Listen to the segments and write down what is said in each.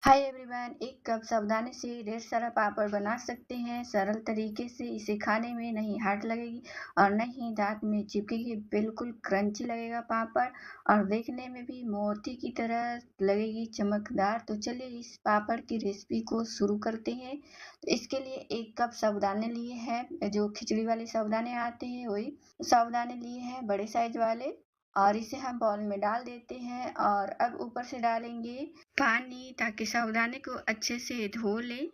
Hi everyone, एक cup साबूदाने से ढेर सारा पापड़ बना सकते हैं सरल तरीके से। इसे खाने में नहीं हार्ड लगेगी और न ही दांत में चिपकेगी। बिल्कुल क्रंची लगेगा पापड़ और देखने में भी मोती की तरह लगेगी, चमकदार। तो चलिए इस पापड़ की रेसिपी को शुरू करते हैं। तो इसके लिए एक कप साबूदाने लिए हैं, जो खिचड़ी वाले साबूदाने आते हैं वही साबूदाने लिए हैं, बड़े साइज वाले। और इसे हम बाउल में डाल देते हैं और अब ऊपर से डालेंगे पानी, ताकि साबूदाने को अच्छे से धो लें।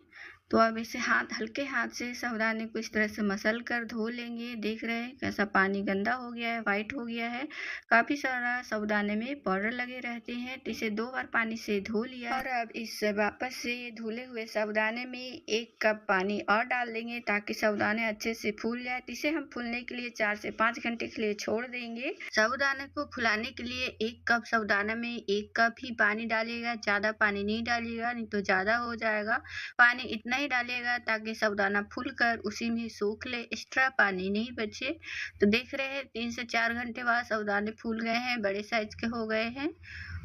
तो अब इसे हल्के हाथ से साबूदाने को इस तरह से मसल कर धो लेंगे। देख रहे हैं कैसा पानी गंदा हो गया है, वाइट हो गया है। काफी सारा साबूदाने में पाउडर लगे रहते हैं, तो इसे 2 बार पानी से धो लिया। और अब इस वापस से धुले हुए साबूदाने में 1 कप पानी और डाल देंगे, ताकि साबूदाने अच्छे से फूल जाए। तो इसे हम फूलने के लिए 4 से 5 घंटे के लिए छोड़ देंगे। साबूदाने को फुलाने के लिए 1 कप साबूदाना में 1 कप ही पानी डालिएगा, ज्यादा पानी नहीं डालिएगा, नहीं तो ज्यादा हो जाएगा। पानी इतना ही डालिएगा ताकि साबूदाना फूलकर उसी में सूख ले, एक्स्ट्रा पानी नहीं बचे। तो देख रहे हैं 3 से 4 घंटे बाद साबूदाने फूल गए हैं, बड़े साइज के हो गए हैं।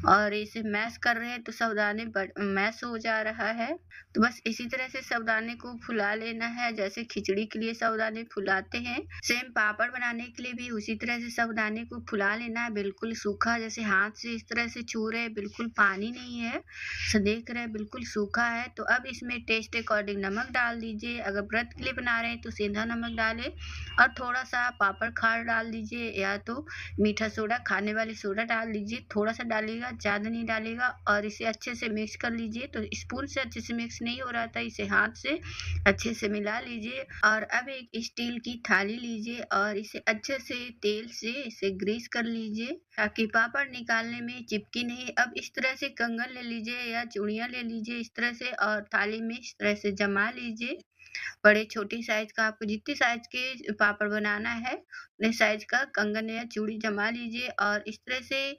और इसे मैश कर रहे हैं तो साबूदाने मैश हो जा रहा है। तो बस इसी तरह से साबूदाने को फुला लेना है, जैसे खिचड़ी के लिए साबूदाने फुलाते हैं। सेम पापड़ बनाने के लिए भी उसी तरह से साबूदाने को फुला लेना है, बिल्कुल सूखा, जैसे हाथ से इस तरह से छू रहे, बिल्कुल पानी नहीं है। तो देख रहे हैं बिल्कुल सूखा है। तो अब इसमें टेस्ट अकॉर्डिंग नमक डाल दीजिए। अगर व्रत के लिए बना रहे हैं तो सीधा नमक डालें और थोड़ा सा पापड़ खार डाल दीजिए, या तो मीठा सोडा, खाने वाली सोडा डाल दीजिए। थोड़ा सा डालिएगा, ज्यादा नहीं डालेगा। और इसे अच्छे से मिक्स कर लीजिए। तो स्पून से अच्छे से मिक्स नहीं हो रहा था, इसे हाथ से अच्छे से मिला लीजिए। और अब एक स्टील की थाली लीजिए और इसे अच्छे से तेल से इसे ग्रीस कर लीजिए, ताकि पापड़ निकालने में चिपकी नहीं। अब इस तरह से कंगन ले लीजिए या चूड़ियां ले लीजिए इस तरह से, और थाली में इस तरह से जमा लीजिए। बड़े छोटे साइज का, आपको जितने साइज के पापड़ बनाना है उतने साइज का कंगन या चूड़ी जमा लीजिए। और इस तरह से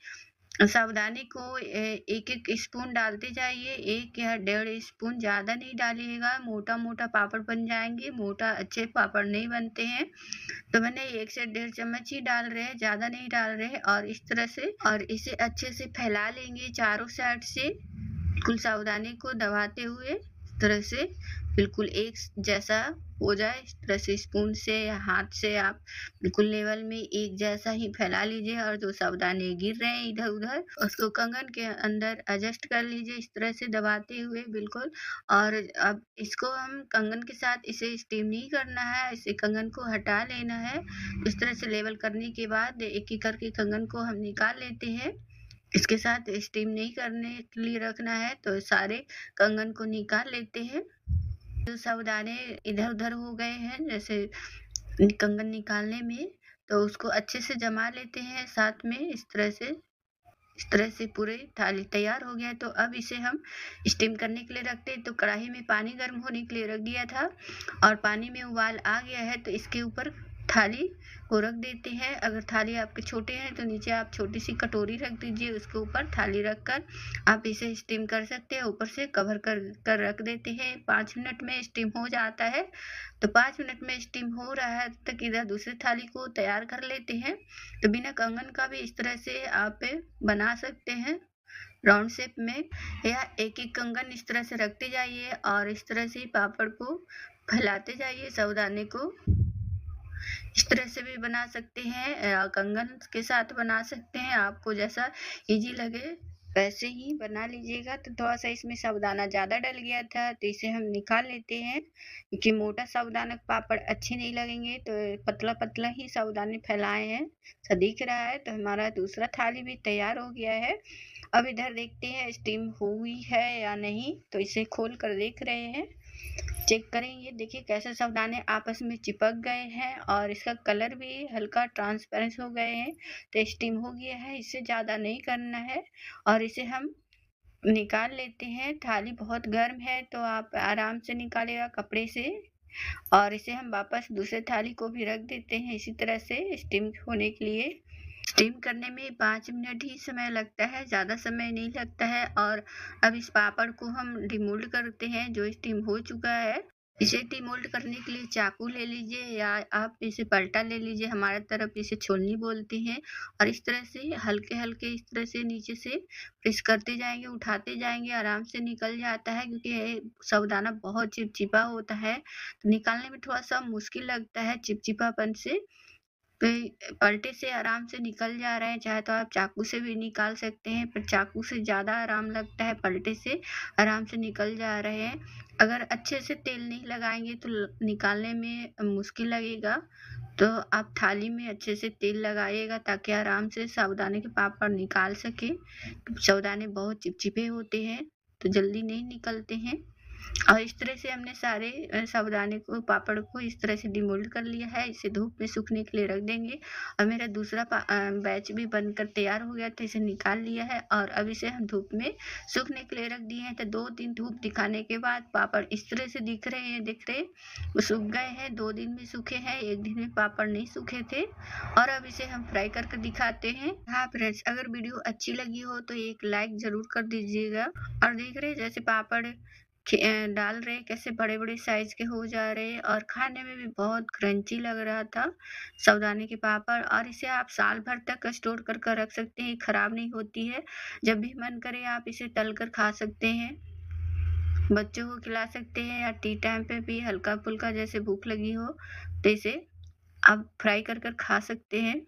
सावधानी को एक एक स्पून डालते जाइए, 1 या 1.5 स्पून, ज्यादा नहीं डालिएगा, मोटा मोटा पापड़ बन जाएंगे। मोटा अच्छे पापड़ नहीं बनते हैं। तो मैंने 1 से 1.5 चम्मच ही डाल रहे हैं, ज्यादा नहीं डाल रहे हैं। और इस तरह से और इसे अच्छे से फैला लेंगे चारों साइड से, बिल्कुल सावधानी को दबाते हुए इस तरह से बिल्कुल एक जैसा हो जाए। इस तरह से स्पून से या हाथ से आप बिल्कुल लेवल में एक जैसा ही फैला लीजिए। और जो सावधानी गिर रहे हैं इधर उधर, उसको कंगन के अंदर एडजस्ट कर लीजिए इस तरह से दबाते हुए, बिल्कुल। और अब इसको हम कंगन के साथ इसे स्टीम नहीं करना है, इसे कंगन को हटा लेना है। इस तरह से लेवल करने के बाद एक एक करके कंगन को हम निकाल लेते हैं। इसके साथ स्टीम नहीं करने के लिए रखना है, तो सारे कंगन को निकाल लेते हैं। जो साबूदाने इधर उधर हो गए हैं जैसे कंगन निकालने में, तो उसको अच्छे से जमा लेते हैं साथ में इस तरह से। इस तरह से पूरे थाली तैयार हो गया है। तो अब इसे हम स्टीम करने के लिए रखते हैं। तो कढ़ाई में पानी गर्म होने के लिए रख दिया था और पानी में उबाल आ गया है, तो इसके ऊपर थाली को रख देते हैं। अगर थाली आपके छोटे हैं तो नीचे आप छोटी सी कटोरी रख दीजिए, उसके ऊपर थाली रखकर आप इसे स्टीम कर सकते हैं। ऊपर से कवर कर रख देते हैं। 5 मिनट में स्टीम हो जाता है। तो 5 मिनट में स्टीम हो रहा है तब तक इधर दूसरी थाली को तैयार कर लेते हैं। तो बिना कंगन का भी इस तरह से आप बना सकते हैं राउंड शेप में, या एक एक कंगन इस तरह से रखते जाइए और इस तरह से पापड़ को फैलाते जाइए साबूदाने को। इस तरह से भी बना सकते हैं, कंगन के साथ बना सकते हैं, आपको जैसा इजी लगे वैसे ही बना लीजिएगा। तो थोड़ा सा इसमें साबूदाना ज्यादा डल गया था, तो इसे हम निकाल लेते हैं, क्योंकि मोटा साबूदाना पापड़ अच्छे नहीं लगेंगे। तो पतला पतला ही साबूदाने फैलाए हैं, तो दिख रहा है। तो हमारा दूसरा थाली भी तैयार हो गया है। अब इधर देखते हैं स्टीम हुई है या नहीं। तो इसे खोल कर देख रहे हैं, चेक करेंगे। देखिए कैसे साबूदाने आपस में चिपक गए हैं और इसका कलर भी हल्का ट्रांसपेरेंट हो गए हैं। तो स्टीम हो गया है, इससे ज्यादा नहीं करना है। और इसे हम निकाल लेते हैं। थाली बहुत गर्म है तो आप आराम से निकालेगा कपड़े से। और इसे हम वापस दूसरे थाली को भी रख देते हैं इसी तरह से स्टीम होने के लिए। स्टीम करने में 5 मिनट ही समय लगता है, ज़्यादा समय नहीं लगता है। और अब इस पापड़ को हम डिमोल्ड करते हैं, जो स्टीम हो चुका है। इसे डीमोल्ड करने के लिए चाकू ले लीजिए या आप इसे पलटा ले लीजिए, हमारे तरफ इसे छोलनी बोलते हैं। और इस तरह से हल्के-हल्के इस तरह से नीचे से प्रेस करते जाएँगे, उठाते जाएँगे, आराम से निकल जाता है क्योंकि ये साबूदाना बहुत चिपचिपा होता है, तो निकालने में थोड़ा-सा मुश्किल लगता है चिपचिपापन से। पलटे से आराम से निकल जा रहे हैं, चाहे तो आप चाकू से भी निकाल सकते हैं, पर चाकू से ज़्यादा आराम लगता है, पलटे से आराम से निकल जा रहे हैं। अगर अच्छे से तेल नहीं लगाएँगे तो निकालने में मुश्किल लगेगा, तो आप थाली में अच्छे से तेल लगाइएगा ताकि आराम से साबूदाने के पापड़ निकाल सकें। साबूदाने बहुत चिपचिपे होते हैं, तो जल्दी नहीं निकलते हैं। और इस तरह से हमने सारे साबूदाने को पापड़ को इस तरह से डिमोल्ड कर लिया है। इसे धूप में सूखने के लिए रख देंगे और मेरा दूसरा बैच भी बनकर तैयार हो गया था, इसे निकाल लिया है और अब इसे हम धूप में सूखने के लिए रख दिए हैं। तो 2 दिन धूप दिखाने के बाद पापड़ इस तरह से दिख रहे हैं, वो सूख गए हैं। 2 दिन में सूखे हैं, 1 दिन में पापड़ नहीं सूखे थे। और अब इसे हम फ्राई करके दिखाते हैं। हाँ फ्रेंड्स, अगर वीडियो अच्छी लगी हो तो एक लाइक ज़रूर कर दीजिएगा। और देख रहे हैं जैसे पापड़ डाल रहे हैं, कैसे बड़े-बड़े साइज़ के हो जा रहे हैं और खाने में भी बहुत क्रंची लग रहा था साबूदाने के पापड़। और इसे आप साल भर तक स्टोर कर कर रख सकते हैं, खराब नहीं होती है। जब भी मन करे आप इसे तल कर खा सकते हैं, बच्चों को खिला सकते हैं या टी टाइम पे भी हल्का-फुल्का जैसे भूख लगी हो तो इसे आप फ्राई कर कर खा सकते हैं।